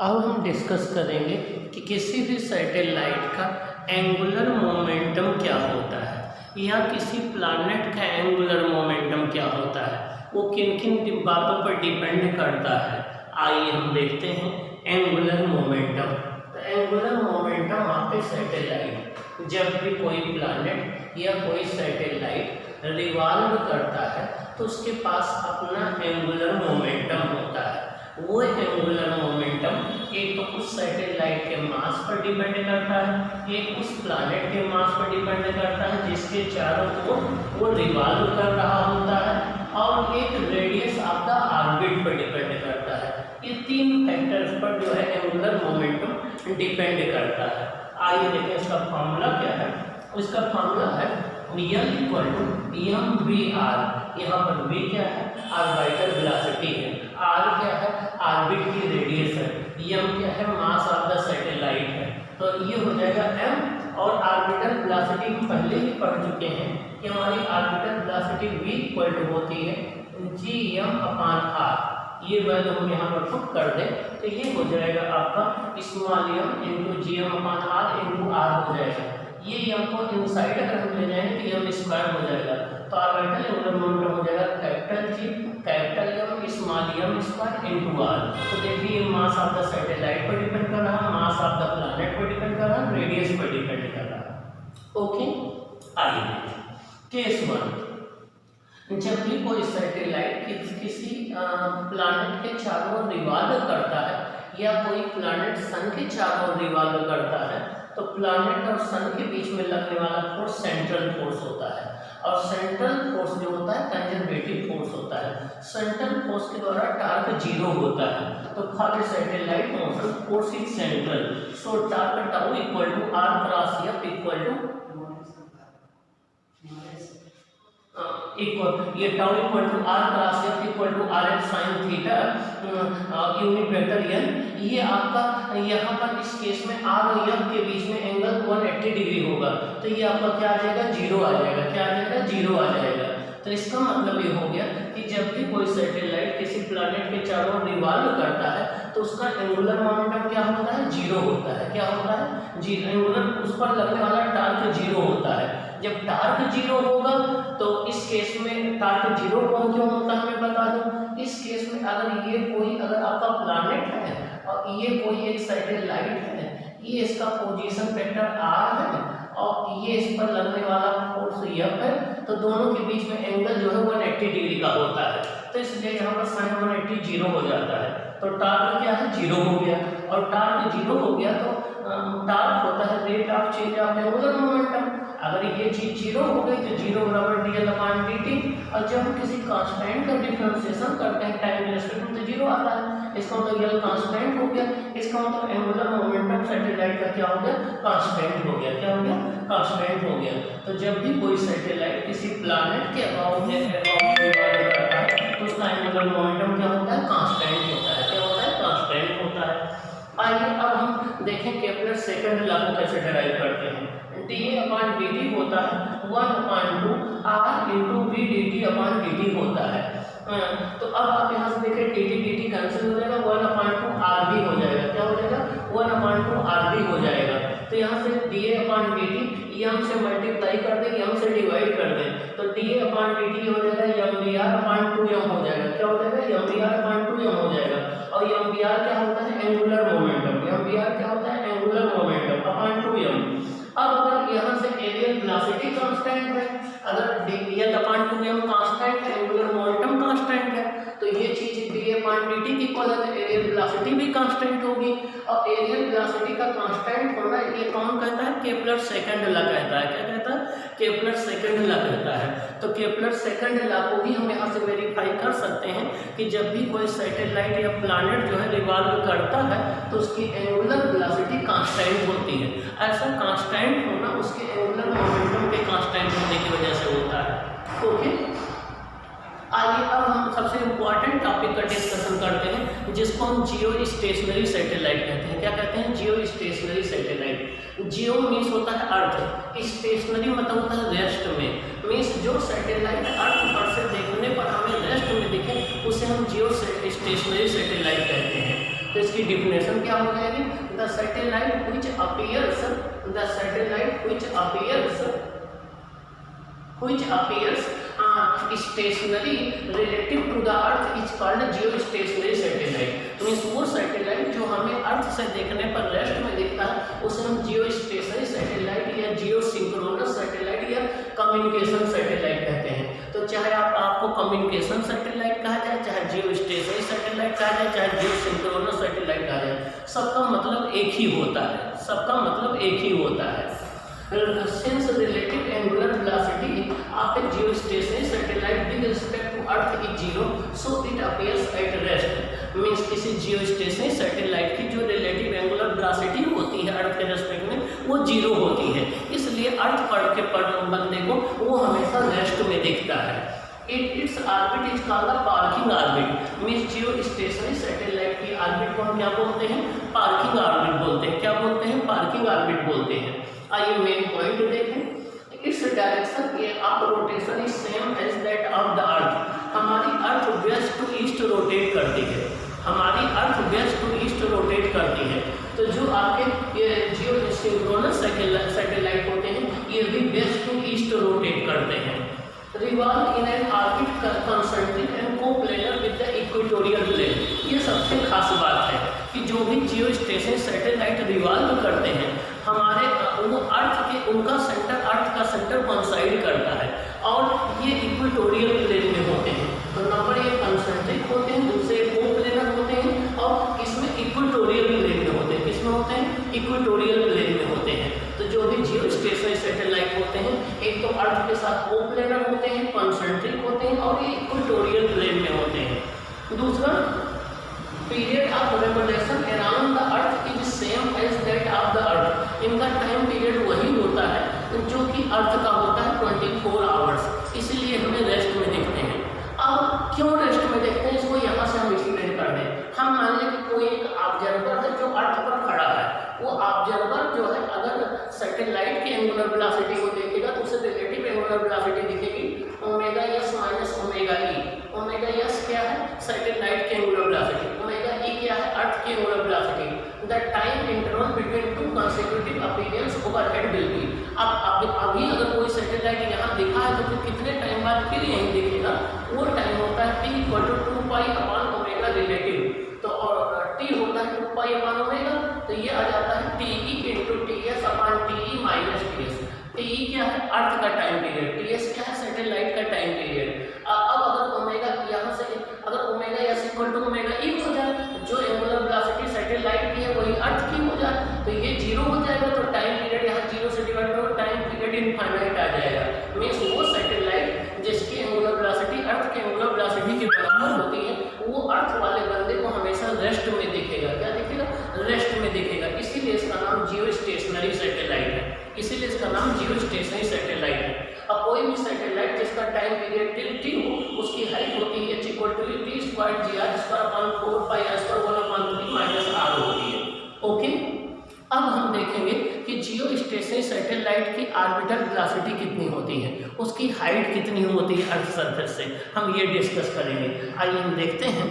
अब हम डिस्कस करेंगे कि किसी भी सैटेलाइट का एंगुलर मोमेंटम क्या होता है या किसी प्लैनेट का एंगुलर मोमेंटम क्या होता है, वो किन किन बातों पर डिपेंड करता है। आइए हम देखते हैं एंगुलर मोमेंटम। तो एंगुलर मोमेंटम आपके सैटेलाइट, जब भी कोई प्लैनेट या कोई सैटेलाइट रिवॉल्व करता है तो उसके पास अपना एंगुलर मोमेंटम होता है। वो एंगुलर मोमेंटम एक तो उस सैटेलाइट के मास पर डिपेंड करता है, एक उस प्लैनेट के मास पर डिपेंड करता है जिसके चारों ओर वो रिवॉल्व कर रहा होता है, और एक रेडियस ऑफ द ऑर्बिट पर डिपेंड करता है। ये तीन फैक्टर्स पर जो है एंगुलर मोमेंटम डिपेंड करता है। आइए देखें इसका फॉर्मूला क्या है। इसका फॉर्मूला है L=mvr। यहाँ पर v क्या है, ऑर्बिटल वेलोसिटी है, r क्या है, ऑर्बिट की रेडियस है, m क्या है, मास ऑफ द सैटेलाइट है। तो ये हो जाएगा m, और ऑर्बिटल वेलोसिटी हम पहले ही पढ़ चुके हैं कि हमारी ऑर्बिटल वेलोसिटी v होती है gm/r। ये वैल्यू हम यहाँ पर पुट कर दें तो ये हो जाएगा आपका स्मॉल m इंटू gm/r हो जाएगा। ये m को इनसाइड अगर हम ले जाएंगे तो m स्क्वायर हो जाएगा, तो ऑर्बिटल एंगुलर मोमेंटम हो जाएगा capital G capital M small m square into r। तो देखिए ये मास ऑफ द सैटेलाइट पर डिपेंड कर रहा है, मास ऑफ द प्लैनेट पर डिपेंड कर रहा है, रेडियस पर डिपेंड कर रहा है। ओके, आइए केस 1। जब भी कोई सैटेलाइट किसी प्लैनेट के चारों ओर रिवॉल्व करता है या कोई प्लैनेट सन के चारों ओर रिवॉल्व करता है तो प्लैनेट और सन के बीच में लगने वाला फोर्स सेंट्रल फोर्स होता है, और सेंट्रल फोर्स जो होता है कंजर्वेटिव फोर्स होता है। सेंट्रल फोर्स के द्वारा टार्क 0 होता है। तो for the satellite motion force is central, so torque tau equal to r cross f equal to ये tau equal to r cross f equal to r n sin theta unit vector n। ये आपका यहाँ पर इस case में r और f के बीच में एंगल 180 डिग्री होगा, तो ये आपका क्या आ जाएगा, 0 आ जाएगा। क्या आ जाएगा, 0 आ जाएगा। तो इसका मतलब ये हो गया कि जब भी कोई सैटेलाइट किसी प्लैनेट के चारों ओर रिवॉल्व करता है तो उसका एंगुलर मोमेंटम क्या होता है, 0 होता है। क्या होता है, जी एंगुलर, उस पर लगने वाला टार्क 0 होता है। जब टार्क 0 होगा तो इस केस में टार्क 0 कौन क्यों होता है मैं बता दूं। इस केस में अगर आपका प्लैनेट है और ये कोई एक सैटेलाइट है, ये इसका पोजीशन वेक्टर r है और ये इस पर लगने वाला फोर्स f है, तो दोनों के बीच में एंगल जो है 180 डिग्री का होता है। तो इसलिए यहाँ पर sin 180 0 हो जाता है। तो टार्क क्या है, 0 हो गया, और टार्क 0 हो गया तो टार्क होता है rate of change of angular momentum. अगर ये चीज 0 हो गई तो 0 बराबर dl/dt, और जब हम किसी कांस्टेंट का डिफरेंशिएशन करते हैं टाइम के रिस्पेक्ट में तो 0 आता है। इसका मतलब l कांस्टेंट हो गया, इसका मतलब एंगुलर मोमेंटम सैटेलाइट का क्या हो गया, कांस्टेंट हो गया। क्या हो गया, कांस्टेंट हो गया। तो जब भी कोई सैटेलाइट किसी प्लैनेट के अबाउट रिवॉल्व करता है तो उसका एंगुलर मोमेंटम क्या होता है, कांस्टेंट होता है। क्या होता है, कांस्टेंट होता है। आइए अब हम देखें केपलर सेकंड लॉ को कैसे डिराइव करते हैं। dA/dt होता है 1/2 r × v dt/dt होता है। तो अब आप यहाँ से देखें dt कैंसिल हो जाएगा, 1/2 rv हो जाएगा। क्या हो जाएगा, 1/2 rv हो जाएगा। तो यहाँ से dA/dt m से मल्टीप्लाई कर दें, m से डिवाइड कर दें, तो dA/dt हो जाएगा mvr/2m हो जाएगा। क्या हो जाएगा, mvr/2m हो जाएगा। और mvr क्या होता है, एंगुलर मोमेंटम। mvr क्या होता है, एंगुलर मोमेंटम अपॉन 2m। अब अगर यहाँ से एरियल वेलोसिटी कांस्टेंट है, अगर dl/2m कांस्टेंट है, एंगुलर मोमेंटम कांस्टेंट है, तो ये चीज dA/dt की इक्वल है, एरियल वेलोसिटी भी कांस्टेंट होगी। और एरियल वेलोसिटी का कांस्टेंट होना ये कौन कहता है, केपलर सेकंड लॉ कहता है। क्या कहता है, केपलर सेकंड लॉ कहता है। तो केपलर सेकंड लॉ को भी हम यहाँ से वेरीफाई कर सकते हैं कि जब भी कोई सैटेलाइट या प्लैनेट जो है रिवॉल्व करता है तो उसकी एंगुलर वेलोसिटी कांस्टेंट होती है। ऐसा कांस्टेंट होना उसके एंगुलर मोमेंटम के कांस्टेंट होने की वजह से होता है। ओके, आइए अब हम सबसे इम्पोर्टेंट टॉपिक का डिस्कशन करते हैं जिसको हम जियो स्टेशनरी सैटेलाइट कहते हैं। क्या कहते हैं, जियो स्टेशनरी सैटेलाइट। जियो मीन्स होता है अर्थ, स्टेशनरी मतलब होता है रेस्ट में। मीन्स जो सैटेलाइट अर्थ पर से देखने पर हमें रेस्ट में दिखे उसे हम जियो स्टेशनरी सैटेलाइट कहते हैं। तो इसकी डिफिनेशन क्या हो जाएगी, the satellite which appears stationary relative to the earth is called geostationary satellite. Means वो सैटेलाइट जो हमें अर्थ से देखने पर रेस्ट में दिखता है उसे हम जियो स्टेशनरी सैटेलाइट या जियो सिंक्रोनस सैटेलाइट या कम्युनिकेशन सैटेलाइट कहते हैं। तो चाहे आपको कम्युनिकेशन सैटेलाइट कहा जाए, चाहे जियो स्टेशनरी सैटेलाइट कहा जाए, चाहे जियो सिंक्रोनस सैटेलाइट कहा जाए, सबका मतलब एक ही होता है। Since relative angular velocity of a geostationary satellite with respect to Earth is zero, so it appears at rest. Means किसी geostationary satellite की जो relative angular velocity होती है अर्थ के रेस्पेक्ट में वो जीरो होती है, इसलिए अर्थ पर बंदे को वो हमेशा रेस्ट में दिखता है। Its orbit is called the parking orbit. Means geostationary satellite की ऑर्बिट को हम क्या बोलते हैं, पार्किंग ऑर्बिट बोलते हैं। क्या बोलते हैं, पार्किंग ऑर्बिट बोलते हैं। आइए मेन पॉइंट देखें। Its direction of rotation is same as that of the earth. हमारी earth west to east rotate करती है, तो जो आपके ये जियो सिंक्रोनस सैटेलाइट होते हैं ये भी वेस्ट टू ईस्ट रोटेट करते हैं। Revolve in an orbit concentric and coplanar with the equatorial plane. ये सबसे खास बात है कि जो भी जियो स्टेशन सैटेलाइट रिवॉल्व करते हैं हमारे वो उनका सेंटर अर्थ का सेंटर कंसाइड करता है और ये इक्वेटोरियल प्लेन में होते हैं। तो नंबर एक कंसंट्रिक होते हैं, दूसरे कोप्लेनर होते हैं और इसमें इक्वेटोरियल प्लेन में होते हैं। किसमें होते हैं, इक्वेटोरियल प्लेन में होते हैं। तो जो भी जियो स्टेशनरी सैटेलाइट होते हैं एक तो अर्थ के साथ कोप्लेनर होते हैं, कंसंट्रिक होते हैं और ये इक्वेटोरियल प्लेन में होते हैं। दूसरा, period of revolution around the earth is same as that of the earth. इनका टाइम पीरियड वही होता है जो कि अर्थ का होता है 24 आवर्स, इसलिए हमें रेस्ट में देखते हैं। अब क्यों रेस्ट में देखते हैं इसको यहाँ से हम एक्सप्लेन कर दें। हम मान लें कि कोई एक ऑब्जर्वर है जो अर्थ पर खड़ा है, वो ऑब्जर्वर जो है अगर सैटेलाइट की एंगुलर वेलोसिटी को देखेगा तो उसे रिलेटिव एंगुलर वेलोसिटी दिखेगी ओमेगा एस माइनस ओमेगा ई। ओमेगा एस क्या है, सैटेलाइट की एंगुलर वेलोसिटी, ओमेगा ई क्या है, अर्थ की angular velocity. The time interval between two consecutive appearance overhead will be. अब अभी अगर कोई सैटेलाइट यहाँ दिखा है तो फिर कितने टाइम बाद फिर यहीं दिखेगा, वो टाइम होता है t equal to 2 pi omega relative. तो और t होता है 2 पाई ओमेगा, तो ये आ जाता है T into T S upon T minus T S. T क्या है, अर्थ का टाइम पीरियड, टी एस क्या है, सैटेलाइट का टाइम पीरियड। अब अगर ओमेगा यहाँ से अगर omega S equal to omega E हो जाए, जो एंगुलर वेलोसिटी सैटेलाइट की है वही अर्थ की हो जाए, तो ये जीरो हो जाएगा। तो टाइम पीरियड यहाँ जीरो से डिवाइड करो, टाइम पीरियड इनफाइनाइट आ जाएगा। मीन्स वो सैटेलाइट जिसकी एंगुलर वेलोसिटी अर्थ के एंगुलर वेलोसिटी के बराबर होती है वो अर्थ वाले बंदे को हमेशा रेस्ट में दिखेगा। क्या दिखेगा, रेस्ट में दिखेगा। इसीलिए इसका नाम जियो स्टेशनरी सैटेलाइट है, इसीलिए इसका नाम जियो स्टेशनरी सैटेलाइट है। अब कोई भी सैटेलाइट जिसका टाइम पीरियड टिल टी हो उसकी हाइट होती है h equal to T square G R square upon 4 pi R square 1 upon 3 minus R होती है। ओके, अब हम देखेंगे कि जियो स्टेशनरी सैटेलाइट की ऑर्बिटल वेलोसिटी कितनी होती है, उसकी हाइट कितनी होती है अर्थ सरफेस से, हम ये डिस्कस करेंगे। आइए हम देखते हैं।